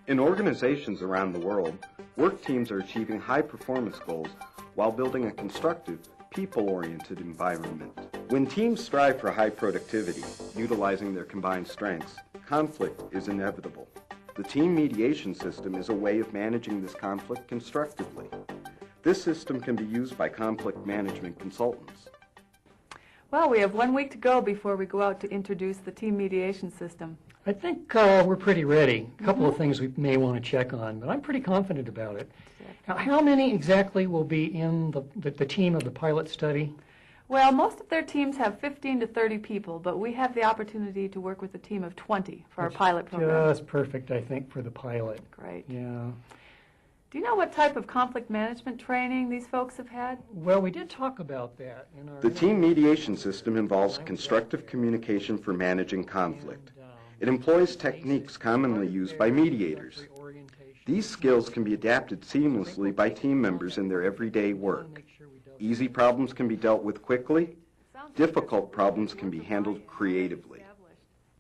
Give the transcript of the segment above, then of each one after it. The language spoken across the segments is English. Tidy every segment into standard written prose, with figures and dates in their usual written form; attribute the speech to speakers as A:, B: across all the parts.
A: In organizations around the world, work teams are achieving high performance goals while building a constructive, people-oriented environment. When teams strive for high productivity, utilizing their combined strengths, conflict is inevitable. The team mediation system is a way of managing this conflict constructively. This system can be used by conflict management consultants.
B: Well, we have 1 week to go before we go out to introduce the team mediation system.
C: I think we're pretty ready. A couple of things we may want to check on, but I'm pretty confident about it. Now, how many exactly will be in the team of the pilot study?
B: Well, most of their teams have 15 to 30 people, but we have the opportunity to work with a team of 20 for our pilot program.
C: Just perfect, I think, for the pilot.
B: Great.
C: Yeah.
B: Do you know what type of conflict management training these folks have had?
C: Well, we did talk about that in our...
A: The team mediation system involves constructive communication for managing conflict. It employs techniques commonly used by mediators. These skills can be adapted seamlessly by team members in their everyday work. Easy problems can be dealt with quickly. Difficult problems can be handled creatively.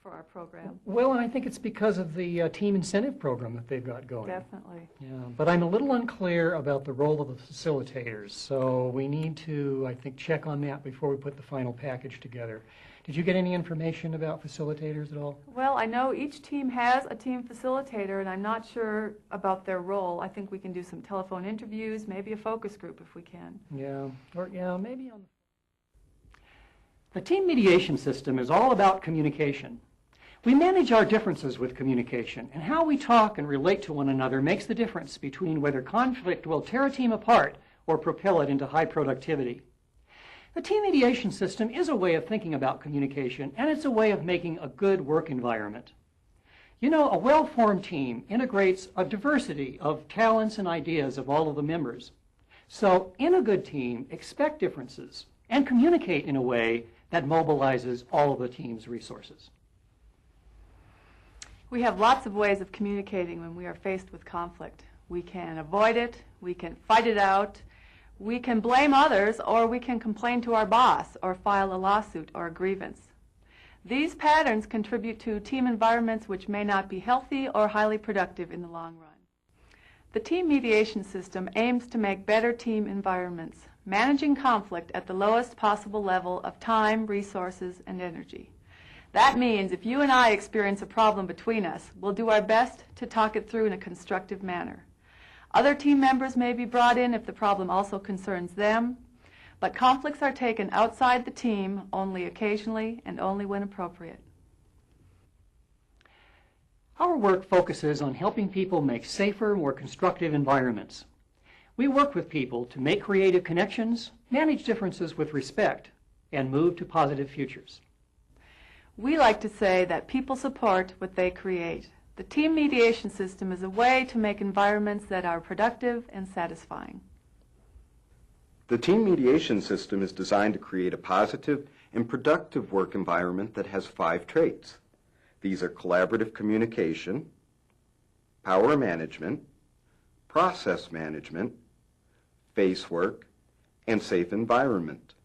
B: For our program.
C: Well, and I think it's because of the team incentive program that they've got going.
B: Definitely.
C: Yeah, but I'm a little unclear about the role of the facilitators, so we need to, I think, check on that before we put the final package together. Did you get any information about facilitators at all?
B: Well, I know each team has a team facilitator, and I'm not sure about their role. I think we can do some telephone interviews, maybe a focus group if we can.
C: Yeah, or yeah, maybe on the team mediation system is all about communication. We manage our differences with communication, and how we talk and relate to one another makes the difference between whether conflict will tear a team apart or propel it into high productivity. The team mediation system is a way of thinking about communication, and it's a way of making a good work environment. You know, a well-formed team integrates a diversity of talents and ideas of all of the members. So, in a good team, expect differences and communicate in a way that mobilizes all of the team's resources.
B: We have lots of ways of communicating when we are faced with conflict. We can avoid it, we can fight it out, we can blame others, or we can complain to our boss or file a lawsuit or a grievance. These patterns contribute to team environments which may not be healthy or highly productive in the long run. The team mediation system aims to make better team environments, managing conflict at the lowest possible level of time, resources, and energy. That means if you and I experience a problem between us, we'll do our best to talk it through in a constructive manner. Other team members may be brought in if the problem also concerns them, but conflicts are taken outside the team only occasionally and only when appropriate.
C: Our work focuses on helping people make safer, more constructive environments. We work with people to make creative connections, manage differences with respect, and move to positive futures.
B: We like to say that people support what they create. The team mediation system is a way to make environments that are productive and satisfying.
A: The team mediation system is designed to create a positive and productive work environment that has 5 traits. These are collaborative communication, power management, process management, face work, and safe environment.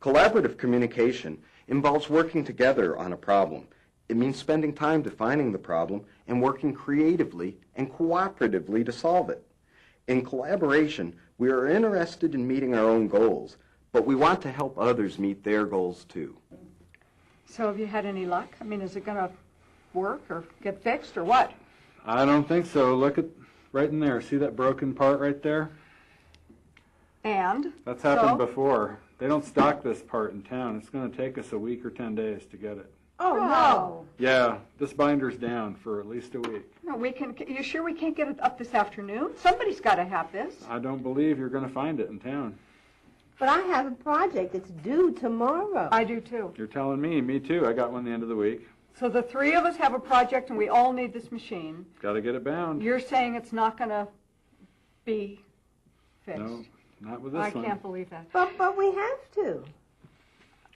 A: Collaborative communication involves working together on a problem. It means spending time defining the problem and working creatively and cooperatively to solve it. In collaboration, we are interested in meeting our own goals, but we want to help others meet their goals too.
D: So have you had any luck? I mean, is it going to work or get fixed or what?
E: I don't think so. Look at right in there. See that broken part right there?
D: And?
E: That's happened before. They don't stock this part in town. It's going to take us a week or 10 days to get it.
D: Oh, no.
E: Yeah, this binder's down for at least a week.
D: No, you sure we can't get it up this afternoon? Somebody's got to have this.
E: I don't believe you're going to find it in town.
F: But I have a project that's due tomorrow.
D: I do too.
E: You're telling me. Me too. I got one the end of the week.
D: So the 3 of us have a project and we all need this machine.
E: Got to get it bound.
D: You're saying it's not going to be fixed?
E: No, not with this
D: I
E: one.
D: Can't believe that.
F: But we have to.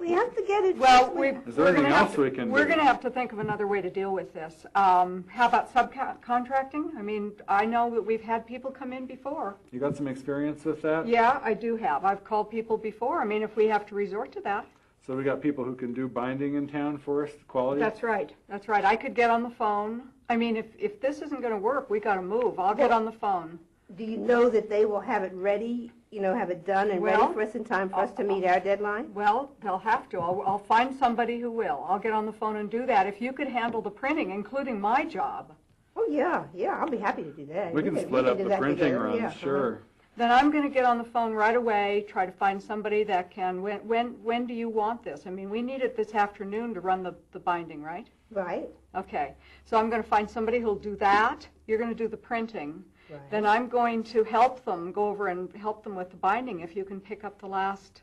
F: We have to get it.
D: Well,
E: Is there anything else we can do?
D: We're going to have to think of another way to deal with this. How about subcontracting? I mean, I know that we've had people come in before.
E: You got some experience with that?
D: Yeah, I do have. I've called people before. I mean, if we have to resort to that.
E: So we got people who can do binding in town for us, quality?
D: That's right, that's right. I could get on the phone. I mean, if this isn't going to work, we got to move. I'll get on the phone.
F: Do you know that they will have it ready, have it done and
D: Well,
F: ready for us in time for us to meet our deadline?
D: Well, they'll have to. I'll find somebody who will. I'll get on the phone and do that. If you could handle the printing, including my job,
F: Oh, yeah, I'll be happy to do that.
E: We can split up
F: do
E: the
F: that
E: printing
F: together,
E: runs,
F: yeah,
E: sure.
D: then I'm going to get on the phone right away, try to find somebody that can. When do you want this? I mean, we need it this afternoon to run the binding, right?
F: Right,
D: Okay, so I'm going to find somebody who'll do that. You're going to do the printing.
F: right.
D: Then I'm going to help them, go over and help them with the binding if you can pick up the last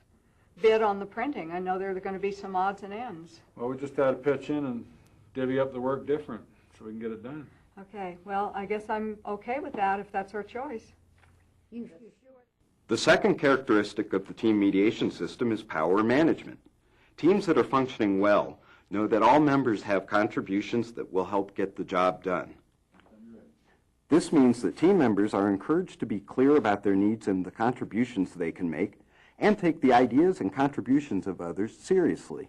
D: bid on the printing. I know there are going to be some odds and ends.
E: Well, we just had to pitch in and divvy up the work different so we can get it done.
D: Okay, well, I guess I'm okay with that if that's our choice.
A: The second characteristic of the team mediation system is power management. Teams that are functioning well know that all members have contributions that will help get the job done. This means that team members are encouraged to be clear about their needs and the contributions they can make, and take the ideas and contributions of others seriously.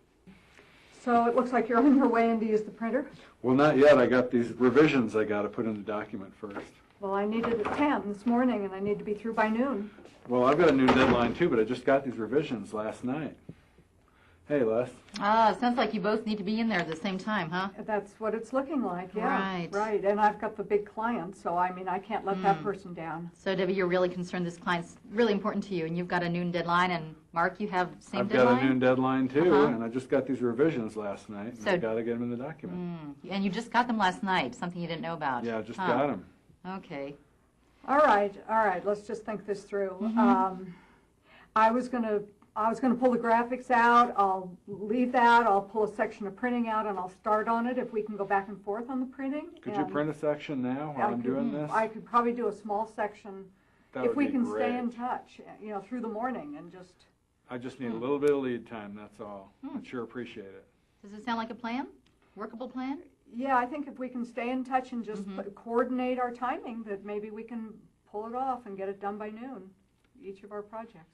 D: So it looks like you're on your way in to use the printer?
E: Well, not yet. I got these revisions I got to put in the document first.
D: Well, I needed it at 10 this morning, and I need to be through by noon.
E: Well, I've got a new deadline too, but I just got these revisions last night. Hey, Les.
G: Ah, it sounds like you both need to be in there at the same time, huh?
D: That's what it's looking like, yeah.
G: Right.
D: Right, and I've got the big client, so I mean, I can't let that person down.
G: So, Debbie, you're really concerned this client's really important to you, and you've got a noon deadline, and Mark, you have same
E: I've
G: deadline?
E: got a noon deadline too,
G: Uh-huh.
E: and I just got these revisions last night, and
G: So-
E: I got to get them in the document.
G: And you just got them last night, something you didn't know about.
E: Yeah, I just
G: Huh.
E: got them.
G: Okay.
D: All right, let's just think this through. I was gonna pull the graphics out. I'll leave that. I'll pull a section of printing out, and I'll start on it if we can go back and forth on the printing.
E: Could you
D: And
E: print a section now while I'm doing this?
D: I could probably do a small section
E: That
D: if
E: would
D: we
E: be
D: can
E: great.
D: stay in touch, through the morning and just.
E: I just need a little bit of lead time, that's all. I'd sure appreciate it.
G: Does it sound like a plan? Workable plan?
D: Yeah, I think if we can stay in touch and just coordinate our timing, that maybe we can pull it off and get it done by noon, each of our projects.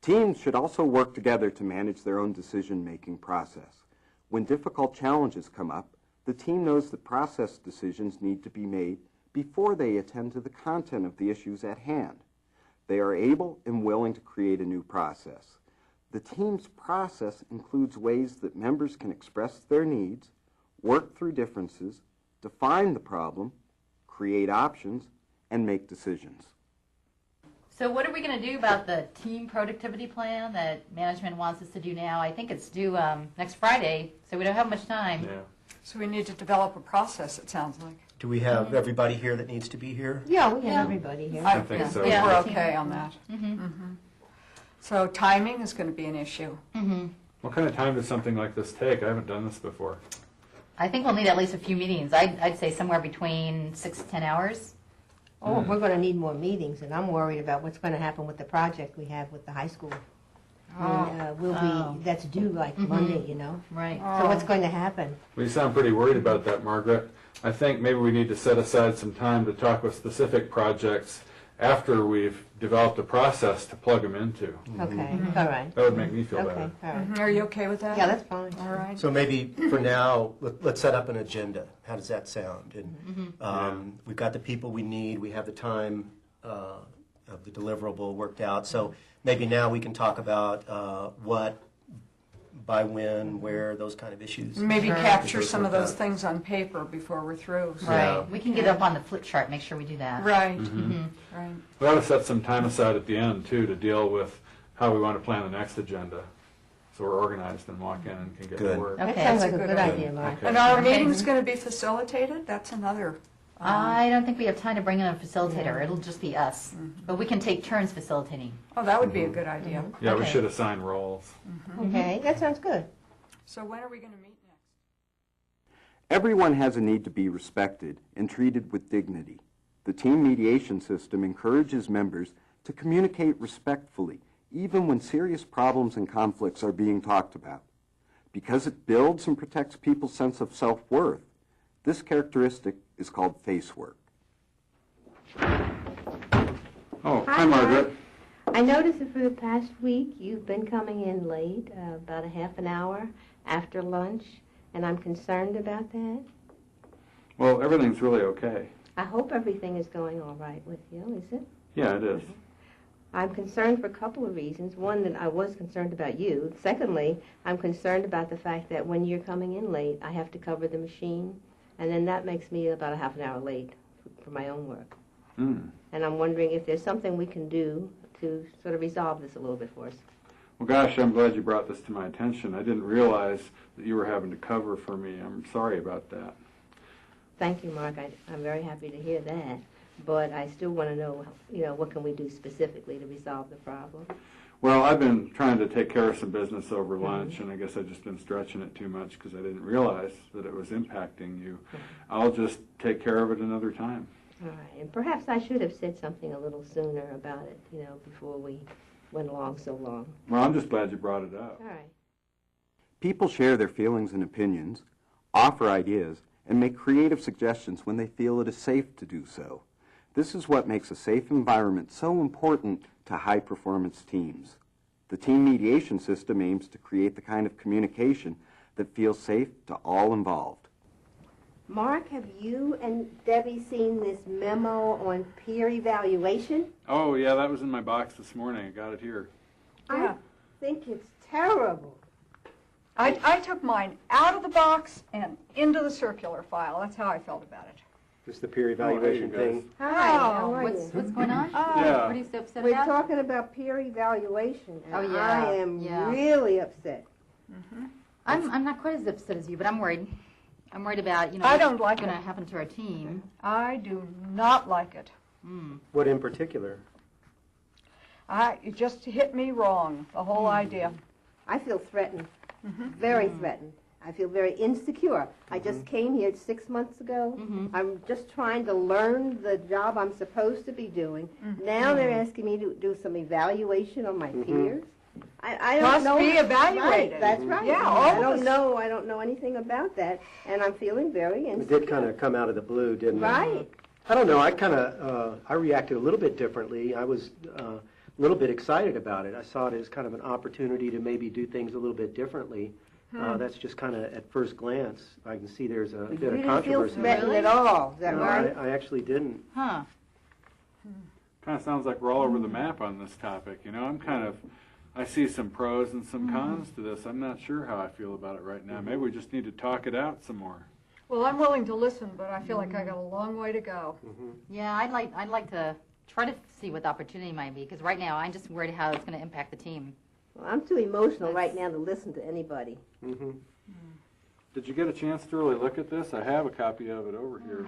A: Teams should also work together to manage their own decision-making process. When difficult challenges come up, the team knows that process decisions need to be made before they attend to the content of the issues at hand. They are able and willing to create a new process. The team's process includes ways that members can express their needs, work through differences, define the problem, create options, and make decisions.
G: So what are we going to do about the team productivity plan that management wants us to do now? I think it's due next Friday, so we don't have much time.
E: Yeah.
D: So we need to develop a process, it sounds like.
H: Do we have everybody here that needs to be here?
F: Yeah, we
G: Yeah.
F: have everybody here.
E: I think so.
G: Yeah.
D: We're okay on that. So timing is going to be an issue.
E: What kind of time does something like this take? I haven't done this before.
G: I think we'll need at least a few meetings. I'd say somewhere between 6 to 10 hours.
F: Oh, we're going to need more meetings, and I'm worried about what's going to happen with the project we have with the high school. And, that's due like Monday,
G: Right.
F: So what's going to happen?
E: Well, you sound pretty worried about that, Margaret. I think maybe we need to set aside some time to talk with specific projects after we've developed a process to plug them into.
F: Okay, all right.
E: That would make me feel
F: Okay,
E: better.
F: all right.
D: Are you okay with that?
F: Yeah, that's fine.
D: All right.
H: So maybe for now, let's set up an agenda. How does that sound? And we've got the people we need. We have the time of the deliverable worked out. So maybe now we can talk about what, by when, where, those kind of issues.
D: Maybe
G: Sure.
D: capture some of
H: Work
D: those
H: out.
D: things on paper before we're through. So-
G: Right. We can get it up on the flip chart, make sure we do that.
D: Right, right.
E: We ought to set some time aside at the end, too, to deal with how we want to plan the next agenda. So we're organized and walk in and can get to
H: Good.
E: work.
F: That
G: Okay.
F: sounds
D: That's
F: like
D: a
F: a
D: good
F: good
D: idea.
F: idea, Mark.
E: Okay.
D: And our
G: Okay.
D: meeting's going to be facilitated? That's another.
G: I don't think we have time to bring in a facilitator. It'll just be us. But we can take turns facilitating.
D: Oh, that would be a good idea.
E: Yeah, we
G: Okay.
E: should assign roles.
F: Okay, that sounds good.
D: So when are we going to meet next?
A: Everyone has a need to be respected and treated with dignity. The team mediation system encourages members to communicate respectfully, even when serious problems and conflicts are being talked about. Because it builds and protects people's sense of self-worth, this characteristic is called face work.
E: Oh,
F: Hi,
E: hi, Margaret.
F: I noticed that for the past week, you've been coming in late, about a half an hour after lunch, and I'm concerned about that.
E: Well, everything's really okay.
F: I hope everything is going all right with you, is it?
E: Yeah, it is.
F: I'm concerned for a couple of reasons. One, that I was concerned about you. Secondly, I'm concerned about the fact that when you're coming in late, I have to cover the machine, and then that makes me about a half an hour late for my own work.
E: Mm.
F: And I'm wondering if there's something we can do to sort of resolve this a little bit for us.
E: Well, gosh, I'm glad you brought this to my attention. I didn't realize that you were having to cover for me. I'm sorry about that.
F: Thank you, Mark. I'm very happy to hear that. But I still want to know, what can we do specifically to resolve the problem?
E: Well, I've been trying to take care of some business over lunch, and I guess I've just been stretching it too much because I didn't realize that it was impacting you. I'll just take care of it another time.
F: All right. And perhaps I should have said something a little sooner about it, before we went along so long.
E: Well, I'm just glad you brought it up.
F: All right.
A: People share their feelings and opinions, offer ideas, and make creative suggestions when they feel it is safe to do so. This is what makes a safe environment so important to high-performance teams. The team mediation system aims to create the kind of communication that feels safe to all involved.
F: Mark, have you and Debbie seen this memo on peer evaluation?
E: Oh, yeah, that was in my box this morning. I got it here.
D: Yeah.
F: I think it's terrible.
D: I took mine out of the box and into the circular file. That's how I felt about it.
H: This the peer
E: hey,
H: evaluation
E: you guys.
H: thing.
F: Hi, how are you?
G: What's going on?
E: Yeah.
G: What are you so upset
F: We're
G: about?
F: talking about peer evaluation, and
G: Oh, yeah,
F: I am
G: yeah.
F: really upset.
G: I'm not quite as upset as you, but I'm worried. I'm worried about,
D: I don't like
G: what's going
D: it.
G: to happen to our team.
D: I do not like it.
H: What in particular?
D: It just hit me wrong, the whole idea.
F: I feel threatened, very threatened. I feel very insecure. I just came here 6 months ago. I'm just trying to learn the job I'm supposed to be doing. Now they're asking me to do some evaluation on my peers. I don't
D: Must
F: know.
D: be evaluated.
F: Right, that's right.
D: Yeah,
F: I
D: all of
F: don't
D: us.
F: know. I don't know anything about that, and I'm feeling very
H: It
F: insecure.
H: did kind of come out of the blue, didn't it?
F: Right.
H: I don't know. I reacted a little bit differently. I was a little bit excited about it. I saw it as kind of an opportunity to maybe do things a little bit differently. That's just kind of at first glance. I can see there's a
F: You
H: bit of
F: didn't feel
H: controversy.
F: threatened
G: Really?
F: at all. Is that
H: No,
F: right?
H: I actually didn't.
G: Huh.
E: Kind of sounds like we're all over the map on this topic. I see some pros and some cons to this. I'm not sure how I feel about it right now. Maybe we just need to talk it out some more.
D: Well, I'm willing to listen, but I feel like I got a long way to go.
G: Yeah, I'd like to try to see what the opportunity might be, because right now I'm just worried how it's going to impact the team.
F: Well, I'm too emotional right now to listen to anybody.
E: Did you get a chance to really look at this? I have a copy of it over here.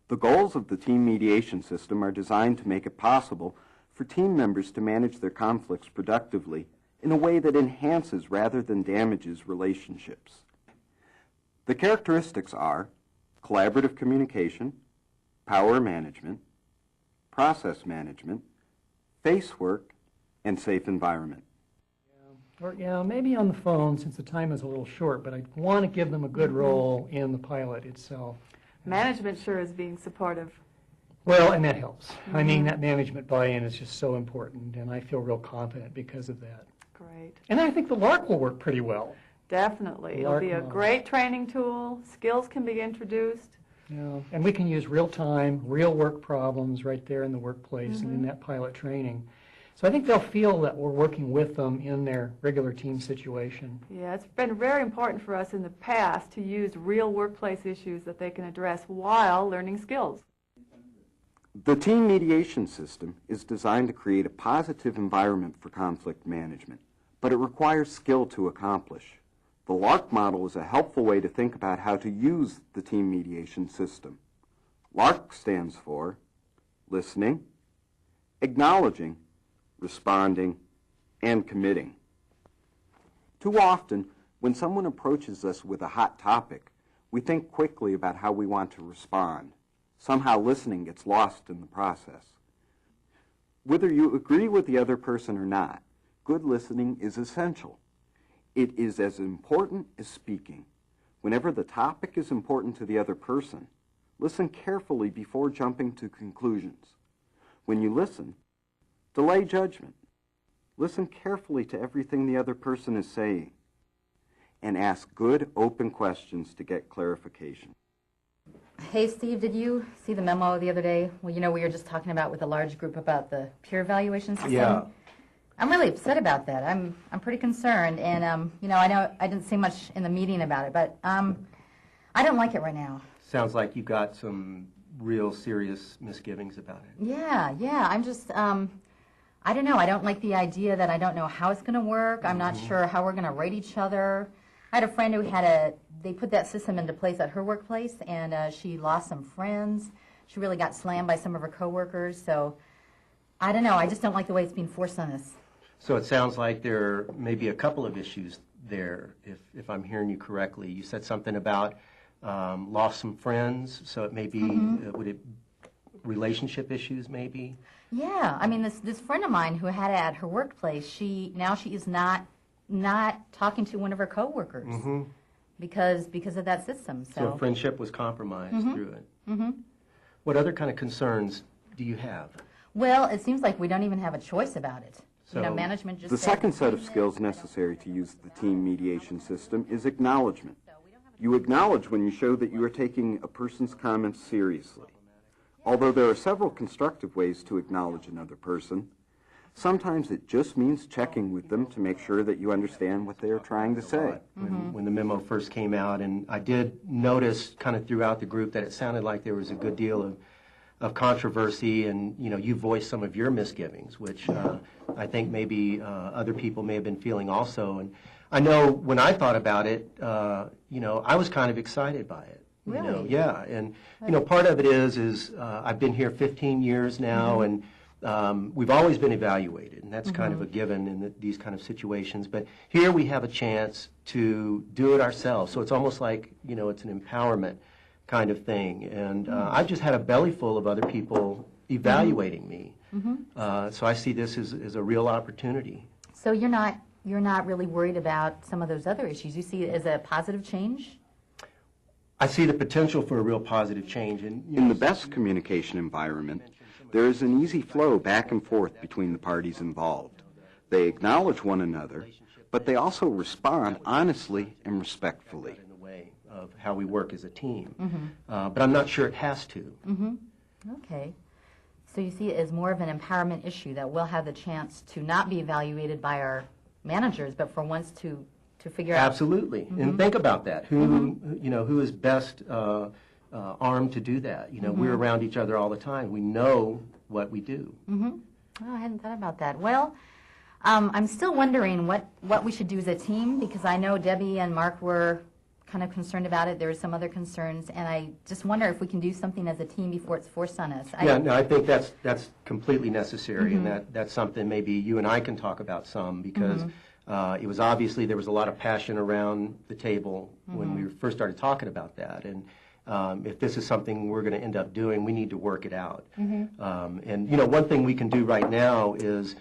A: The goals of the team mediation system are designed to make it possible for team members to manage their conflicts productively in a way that enhances rather than damages relationships. The characteristics are collaborative communication, power management, process management, face work, and safe environment.
C: Or, maybe on the phone, since the time is a little short, but I want to give them a good role in the pilot itself.
B: Management sure is being supportive.
C: Well, and that helps. I mean, that management buy-in is just so important, and I feel real confident because of that.
B: Great.
C: And I think the LARC will work pretty well.
B: Definitely. It'll be a
C: Lark model.
B: great training tool. Skills can be introduced.
C: And we can use real-time, real work problems right there in the workplace and in that pilot training. So I think they'll feel that we're working with them in their regular team situation.
B: Yeah, it's been very important for us in the past to use real workplace issues that they can address while learning skills.
A: The team mediation system is designed to create a positive environment for conflict management, but it requires skill to accomplish. The LARC model is a helpful way to think about how to use the team mediation system. LARC stands for listening, acknowledging, responding, and committing. Too often, when someone approaches us with a hot topic, we think quickly about how we want to respond. Somehow listening gets lost in the process. Whether you agree with the other person or not, good listening is essential. It is as important as speaking. Whenever the topic is important to the other person, listen carefully before jumping to conclusions. When you listen, Delay judgment. Listen carefully to everything the other person is saying, and ask good, open questions to get clarification.
G: Hey, Steve, did you see the memo the other day? Well, you know, we were just talking about with a large group about the peer evaluation system.
H: Yeah.
G: I'm really upset about that. I'm pretty concerned, and you know I didn't see much in the meeting about it, but I don't like it right now.
H: Sounds like you got some real serious misgivings about it.
G: Yeah. I'm just I don't know. I don't like the idea that I don't know how it's going to work. I'm not sure how we're going to rate each other. I had a friend who they put that system into place at her workplace, and she lost some friends. She really got slammed by some of her coworkers. So I don't know. I just don't like the way it's being forced on us.
H: So it sounds like there may be a couple of issues there, if I'm hearing you correctly. You said something about lost some friends, so it may be, would it relationship issues maybe?
G: Yeah, I mean, this friend of mine who had it at her workplace, she is not talking to one of her coworkers because of that system.
H: So a friendship was compromised through it. What other kind of concerns do you have?
G: Well, it seems like we don't even have a choice about it. You know,
H: So
G: management just
A: The
G: said,
A: second set of skills necessary to use the team mediation system is acknowledgement. You acknowledge when you show that you are taking a person's comments seriously. Although there are several constructive ways to acknowledge another person, sometimes it just means checking with them to make sure that you understand what they are trying to say.
H: When the memo first came out, and I did notice kind of throughout the group that it sounded like there was a good deal of controversy, and you know, you voiced some of your misgivings, which I think maybe other people may have been feeling also. And I know when I thought about it, you know, I was kind of excited by it. You know?
G: Really?
H: Yeah, and you know, part of it is I've been here 15 years now, and we've always been evaluated, and that's kind of a given in these kind of situations. But here we have a chance to do it ourselves, so it's almost like, you know, it's an empowerment kind of thing. And I've just had a belly full of other people evaluating me, so I see this as a real opportunity.
G: So you're not really worried about some of those other issues. You see it as a positive change?
H: I see the potential for a real positive change. And
A: In the best communication environment, there is an easy flow back and forth between the parties involved. They acknowledge one another, but they also respond honestly and respectfully.
H: in the way of how we work as a team. But I'm not sure it has to.
G: Okay. So you see it as more of an empowerment issue that we'll have the chance to not be evaluated by our managers, but for once to figure out.
H: Absolutely. And think about that. Who is best armed to do that? You know, we're around each other all the time. We know what we do.
G: Oh, I hadn't thought about that. Well, I'm still wondering what we should do as a team, because I know Debbie and Mark were kind of concerned about it. There were some other concerns, and I just wonder if we can do something as a team before it's forced on us.
H: I think that's completely necessary, and that's something maybe you and I can talk about some, because it was obviously there was a lot of passion around the table when we first started talking about that, and if this is something we're going to end up doing, we need to work it out. And you know, one thing we can do right now is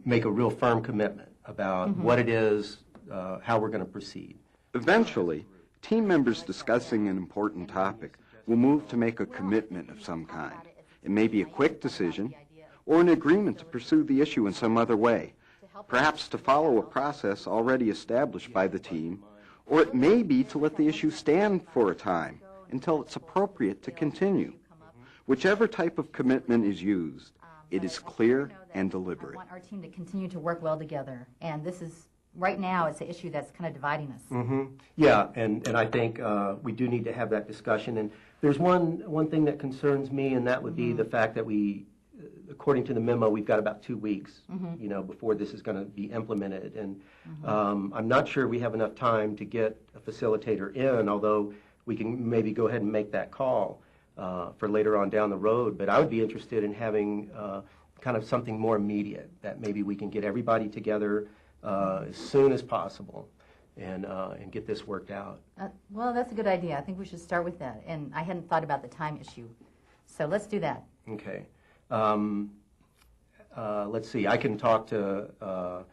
H: make a real firm commitment about what it is, how we're going to proceed.
A: Eventually, team members discussing an important topic will move to make a commitment of some kind. It may be a quick decision or an agreement to pursue the issue in some other way, perhaps to follow a process already established by the team, or it may be to let the issue stand for a time until it's appropriate to continue. Whichever type of commitment is used, it is clear and deliberate.
G: I want our team to continue to work well together, and this is, right now, it's an issue that's kind of dividing us.
H: Yeah, and I think we do need to have that discussion. And there's one thing that concerns me, and that would be the fact that we, according to the memo, we've got about 2 weeks, you know, before this is going to be implemented. And I'm not sure we have enough time to get a facilitator in, although we can maybe go ahead and make that call for later on down the road. But I would be interested in having kind of something more immediate, that maybe we can get everybody together as soon as possible and get this worked out.
G: Well, that's a good idea. I think we should start with that. And I hadn't thought about the time issue. So let's do that.
H: Okay. Let's see. I can talk to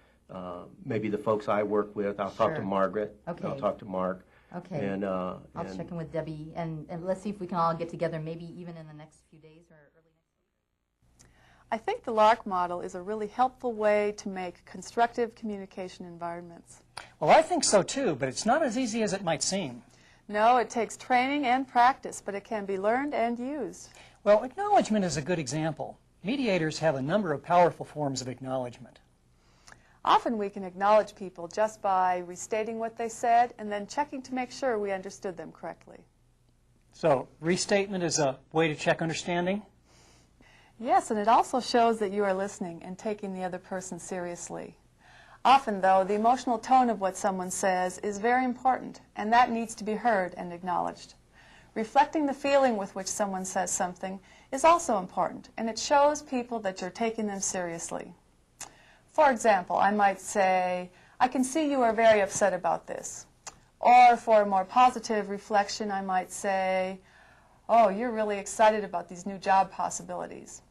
H: maybe the folks I work with. I'll talk to
G: Sure.
H: Margaret.
G: Okay.
H: I'll talk to Mark.
G: Okay.
H: And
G: I'll check in with Debbie, and let's see if we can all get together maybe even in the next few days or early next week.
B: I think the LARC model is a really helpful way to make constructive communication environments.
C: Well, I think so too, but it's not as easy as it might seem.
B: No, it takes training and practice, but it can be learned and used.
C: Well, acknowledgement is a good example. Mediators have a number of powerful forms of acknowledgement.
B: Often we can acknowledge people just by restating what they said and then checking to make sure we understood them correctly.
C: So, restatement is a way to check understanding?
B: Yes, and it also shows that you are listening and taking the other person seriously. Often, though, the emotional tone of what someone says is very important, and that needs to be heard and acknowledged. Reflecting the feeling with which someone says something is also important, and it shows people that you're taking them seriously. For example, I might say, "I can see you are very upset about this." Or for a more positive reflection, I might say, "Oh, you're really excited about these new job possibilities."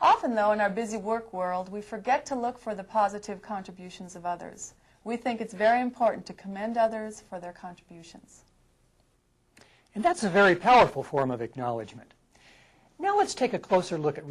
B: Often, though, in our busy work world, we forget to look for the positive contributions of others. We think it's very important to commend others for their contributions.
C: And that's a very powerful form of acknowledgement. Now let's take a closer look at